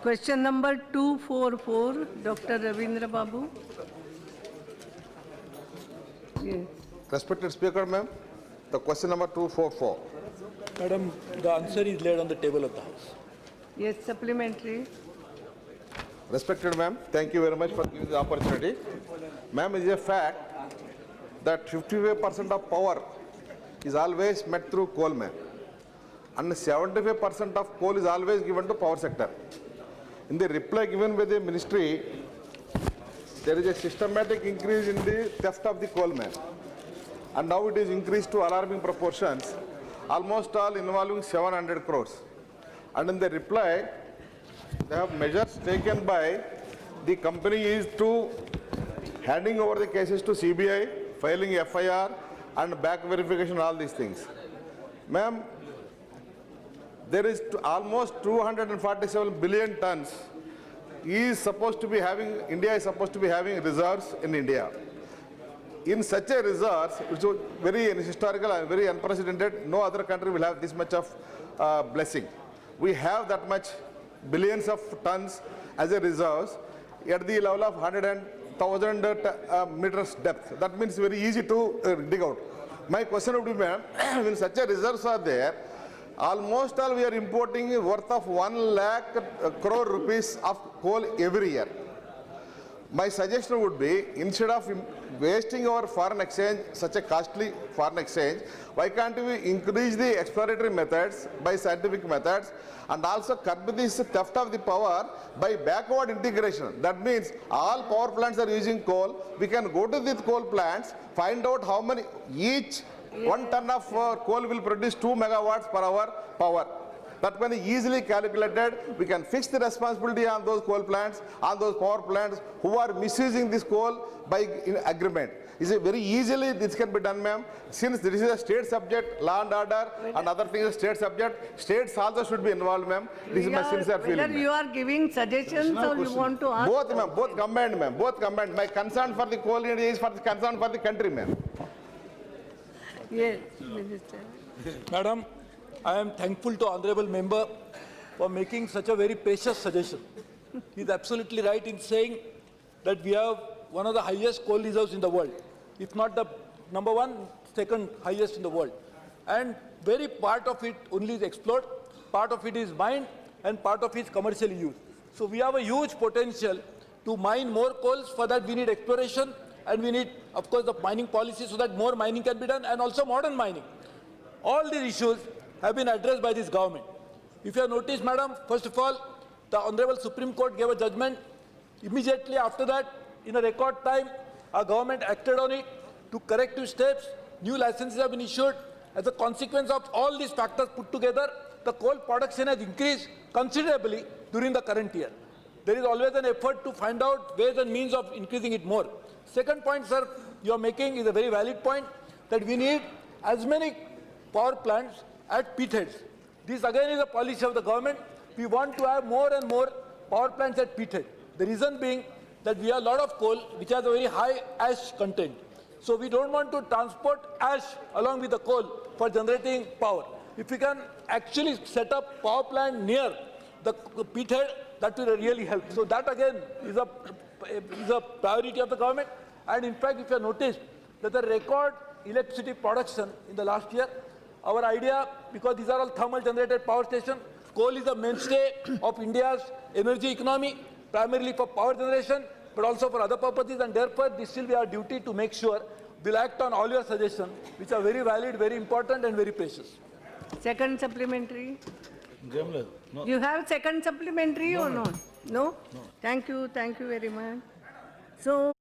Question number 244, Dr. Ravindra Babu. Yes. Respected Speaker, ma'am, the question number 244. Madam, the answer is laid on the table of the House. Yes, supplementary. Respected ma'am, thank you very much for giving the opportunity. Ma'am, it is a fact that 55% of power is always met through coal, ma'am. And 75% of coal is always given to power sector. In the reply given by the ministry, there is a systematic increase in the theft of the coal, ma'am. And now it is increased to alarming proportions, almost all involving 700 crores. And in the reply, they have measures taken by the company is to handing over the cases to CBI, filing FIR and back verification, all these things. Ma'am, there is almost 247 billion tons is supposed to be having, India is supposed to be having reserves in India. In such a reserves, which is very historical and very unprecedented, no other country will have this much of blessing. We have that much billions of tons as a reserves at the level of 100,000 meters depth. That means very easy to dig out. My question would be, ma'am, when such a reserves are there, almost all we are importing worth of 1 lakh crore rupees of coal every year. My suggestion would be, instead of wasting our foreign exchange, such a costly foreign exchange, why can't we increase the exploratory methods by scientific methods and also curb this theft of the power by backward integration? That means all power plants are using coal. We can go to these coal plants, find out how many, each 1 ton of coal will produce 2 megawatts per hour power. That can be easily calculated. We can fix the responsibility on those coal plants, on those power plants who are misusing this coal by agreement. Is it very easily this can be done, ma'am? Since this is a state subject, law and order and other things are state subject, states also should be involved, ma'am. This is my sincere feeling. Whether you are giving suggestions or you want to ask? Both, ma'am, both combined, ma'am, both combined. My concern for the coal area is for the concern for the country, ma'am. Yes, Minister. Madam, I am thankful to Honorable Member for making such a very precious suggestion. He is absolutely right in saying that we have one of the highest coal reserves in the world, if not the number one, second highest in the world. And very part of it only is explored, part of it is mined, and part of it is commercially used. So we have a huge potential to mine more coals. For that we need exploration, and we need, of course, the mining policy so that more mining can be done, and also modern mining. All these issues have been addressed by this government. If you have noticed, madam, first of all, the Honorable Supreme Court gave a judgment. Immediately after that, in a record time, our government acted on it, took corrective steps, new licenses have been issued. As a consequence of all these factors put together, the coal production has increased considerably during the current year. There is always an effort to find out ways and means of increasing it more. Second point, sir, you are making is a very valid point, that we need as many power plants at pit heads. This again is a policy of the government. We want to have more and more power plants at pit head. The reason being that we have a lot of coal which has a very high ash content. So we don't want to transport ash along with the coal for generating power. If we can actually set up power plant near the pit head, that will really help. So that again is a priority of the government. And in fact, if you have noticed that the record electricity production in the last year, our idea, because these are all thermal generated power stations, coal is the mainstay of India's energy economy, primarily for power generation, but also for other purposes, and therefore this will be our duty to make sure we'll act on all your suggestions, which are very valid, very important, and very precious. Second supplementary. No. You have second supplementary or not? No? No. Thank you very much. So.